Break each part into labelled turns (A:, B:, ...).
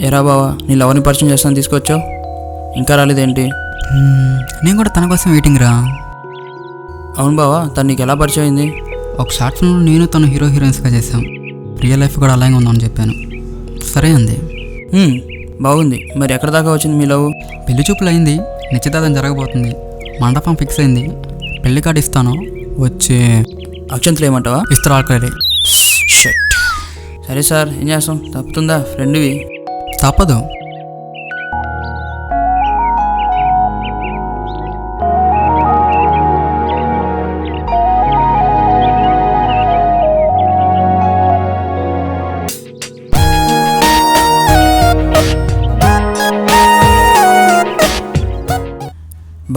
A: ఎరా బావా, నీ లవర్ని పరిచయం చేస్తాను తీసుకొచ్చావు, ఇంకా రాలేదేంటి?
B: నేను కూడా తన కోసం వెయిటింగ్ రా.
A: అవును బావా, తను నీకు ఎలా పరిచయం అయింది?
B: ఒక షార్ట్ ఫిల్మ్లో నేను తను హీరోయిన్స్గా చేశాం. రియల్ లైఫ్ కూడా అలాగే ఉందని చెప్పాను. సరే అంది.
A: బాగుంది. మరి ఎక్కడ దాకా వచ్చింది మీ లవ్?
B: పెళ్లి చూపులు అయింది, నిశ్చితార్థం జరగబోతుంది, మండపం ఫిక్స్ అయింది, పెళ్లి కార్డు ఇస్తాను, వచ్చి
A: అక్షంతలు ఏమంటావా?
B: ఇస్తారు ఆల్రెడీ.
A: షట్. సరే సార్, ఏం చేస్తాం, తప్పుతుందా? ఫ్రెండ్వి
B: తప్పదు.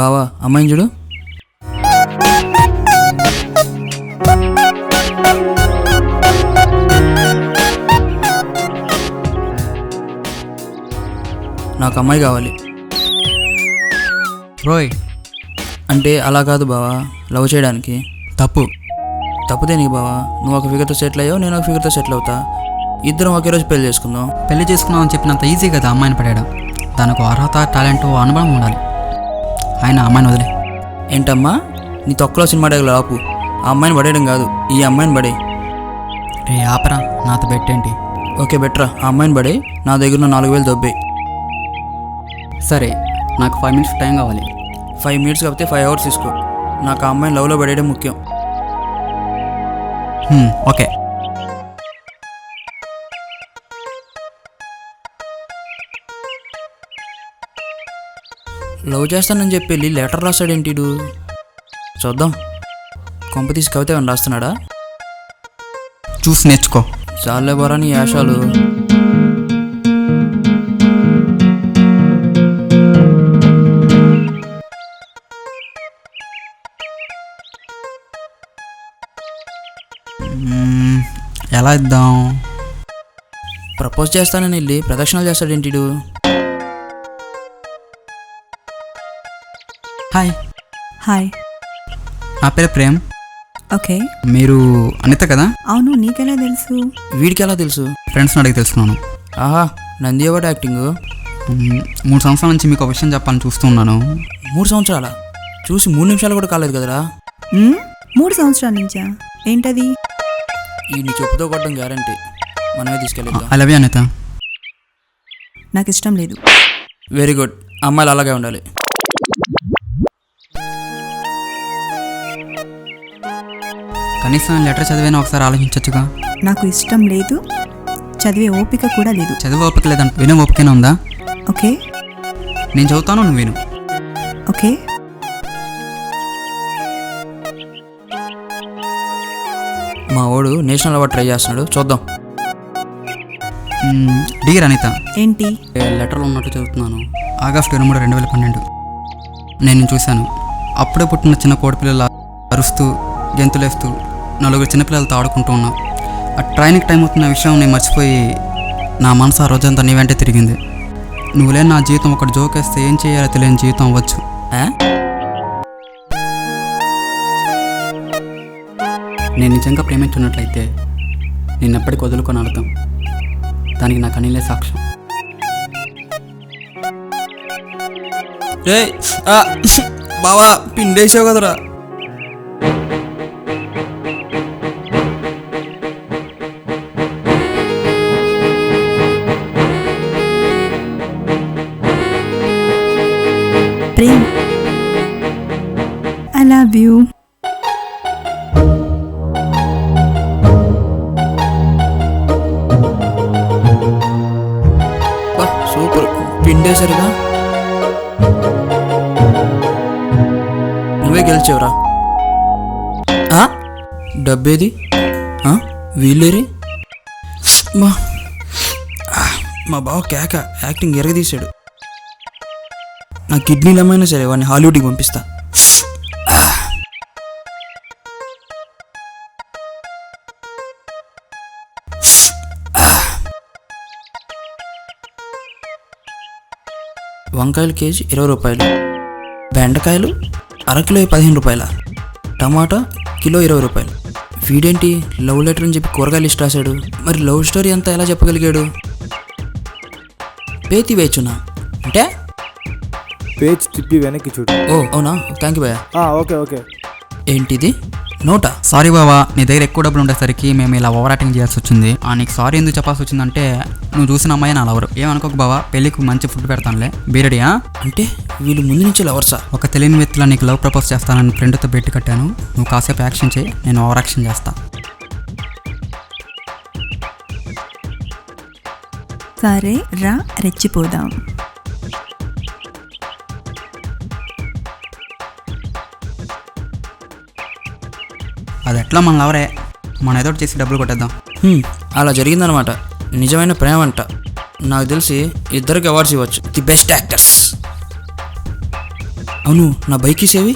A: బావా, అమ్మాయిని చూడు. నాకు అమ్మాయి కావాలి.
B: రోయ్,
A: అంటే అలా కాదు బావా, లవ్ చేయడానికి.
B: తప్పు.
A: తప్పు దేనికి బావా? నువ్వు ఒక ఫిగర్తో సెటిల్ అయ్యావు, నేను ఒక ఫిగర్తో సెటిల్ అవుతా, ఇద్దరం ఒకే రోజు పెళ్లి చేసుకుందాం.
B: పెళ్లి చేసుకున్నాం అని చెప్పినంత ఈజీ కదా అమ్మాయిని పడేయడం. దానికి అర్హత, టాలెంట్, అనుభవం ఉండాలి. ఆయన అమ్మాయిని వదిలే.
A: ఏంటమ్మా, నీ తొక్కలో సినిమా డైలాగులు ఆపు. ఆ అమ్మాయిని పడేయడం కాదు, ఈ అమ్మాయిని పడే.
B: రే ఆపరా, నాతో పెట్టేంటి?
A: ఓకే బెటరా, ఆ అమ్మాయిని పడే, నా దగ్గర 4,000 దొబ్బే.
B: సరే, నాకు 5 minutes టైం కావాలి.
A: 5 minutes కాకపోతే 5 hours తీసుకో. నాకు ఆ అమ్మాయిని లవ్లో పడేయడం ముఖ్యం.
B: ఓకే.
A: లవ్ చేస్తానని చెప్పి వెళ్ళి లెటర్ రాస్తాడేంటిడు? చూద్దాం, కొంప తీసి కవిత ఏమన్నా రాస్తున్నాడా?
B: చూసి నేర్చుకో.
A: చాలే బోరా నీ యాషాలు.
B: ఎలా ఇద్దాం?
A: ప్రపోజ్ చేస్తానని వెళ్ళి ప్రదక్షిణాలు చేస్తాడేంటిడు?
B: హాయ్.
C: హాయ్.
B: నా పేరు ప్రేమ్.
C: ఓకే.
B: మీరు అనిత కదా?
C: అవును, నీకెలా తెలుసు?
A: వీడికి ఎలా తెలుసు?
B: ఫ్రెండ్స్ని అడిగి తెలుసుకున్నాను.
A: ఆహా, నంది ఒకటి యాక్టింగ్.
B: 3 సంవత్సరాల నుంచి మీకు ఒక విషయం చెప్పాలని చూస్తున్నాను.
A: 3 సంవత్సరాల? చూసి 3 నిమిషాలు కూడా కాలేదు కదరా.
C: 3 సంవత్సరాల నుంచా? ఏంటది?
A: ఈ నీ చెప్పుతో కొట్టడం గ్యారంటీ. మనమే తీసుకెళ్ళిద్దాం.
B: I love you Anitha.
C: నాకు ఇష్టం లేదు.
A: వెరీ గుడ్, అమ్మాయిలు అలాగే ఉండాలి.
B: కనీసం లెటర్ చదివైనా ఒకసారి ఆలోచించచ్చుగా.
C: నాకు ఇష్టం లేదు, చదివే ఓపిక కూడా లేదు.
B: చదివే ఓపిక లేదంటే వినే ఓపికనే ఉందా?
C: ఓకే.
B: నేను చదువుతాను, నువ్వు విను.
C: ఓకే.
A: మా వాడు నేషనల్ అవార్డు ట్రై చేస్తున్నాడు, చూద్దాం.
B: డియర్ అనిత,
C: ఏంటి?
B: లెటర్లో ఉన్నట్టు చదువుతున్నాను. ఆగస్టు 23, 2012. నేను చూశాను. అప్పుడే పుట్టిన చిన్న కోడిపిల్లల అరుస్తూ, గెంతులేస్తూ, 4 చిన్నపిల్లలతో ఆడుకుంటూ ఉన్నావు. ఆ ట్రైన్కి టైం అవుతున్న విషయం నేను మర్చిపోయి నా మనసు ఆ రోజంతా నీ వెంటే తిరిగింది. నువ్వు లేని నా జీవితం ఒకటి జోకేస్తే ఏం చేయాలో తెలియని జీవితం అవ్వచ్చు. నేను నిజంగా ప్రేమించున్నట్లయితే నిన్నెప్పటికి వదులుకొని అర్థం. దానికి నా కనీలే సాక్ష్యం.
A: రే బావా, పిండేసావు కదరా.
C: Prem, I love you.
A: Super, పిండేసరిగా. నువ్వే గెలిచావురా. డబ్బేది? వీళ్ళేరి? మా బావ కేక యాక్టింగ్ ఎరగదీశాడు. నా కిడ్నీలు ఏమైనా సరే వాడిని హాలీవుడ్కి పంపిస్తా. వంకాయలు కేజీ 20 రూపాయలు, బెండకాయలు అరకిలో 15 రూపాయల, టమాటా కిలో 20 రూపాయలు. వీడేంటి లవ్ లెటర్ అని చెప్పి కూరగాయలు లిస్ట్ రాశాడు? మరి లవ్ స్టోరీ అంతా ఎలా చెప్పగలిగాడు? పేతి వేచునా అంటే?
D: పేజ్ తిప్పి వెనక్కి చూడు.
A: ఓ అవునా, థ్యాంక్ యూ భయ్యా.
D: Okay okay.
A: ఏంటిది, నోటా?
B: సారీ బావా, నీ దగ్గర ఎక్కువ డబ్బులు ఉండేసరికి మేము ఇలా ఓవర్ యాక్టింగ్ చేయాల్సి వచ్చింది. నీకు సారీ ఎందుకు చెప్పాల్సి వచ్చిందంటే నువ్వు చూసిన అమ్మాయి నా లవరు. ఏమనుకోకు బావా, పెళ్ళికి మంచి ఫుడ్ పెడతానులే, బీరడియా.
A: అంటే వీళ్ళు ముందు నుంచి లవర్సా?
B: ఒక తెలియని వ్యక్తిలో నీకు లవ్ ప్రపోజ్ చేస్తానని ఫ్రెండ్తో పెట్టి కట్టాను. నువ్వు కాసేపు యాక్షన్ చేయి, నేను ఓవర్ యాక్షన్ చేస్తా.
C: సరే రా, రెచ్చిపోదాం.
B: అది ఎట్లా మన లవరే, మన ఏదో ఒకటి చేసి డబ్బులు కొట్టేద్దాం.
A: అలా జరిగిందనమాట. నిజమైన ప్రేమ అంట. నాకు తెలిసి ఇద్దరికి అవార్డ్స్ ఇవ్వచ్చు, ది బెస్ట్ యాక్టర్స్. అవును, నా బైక్ సేవి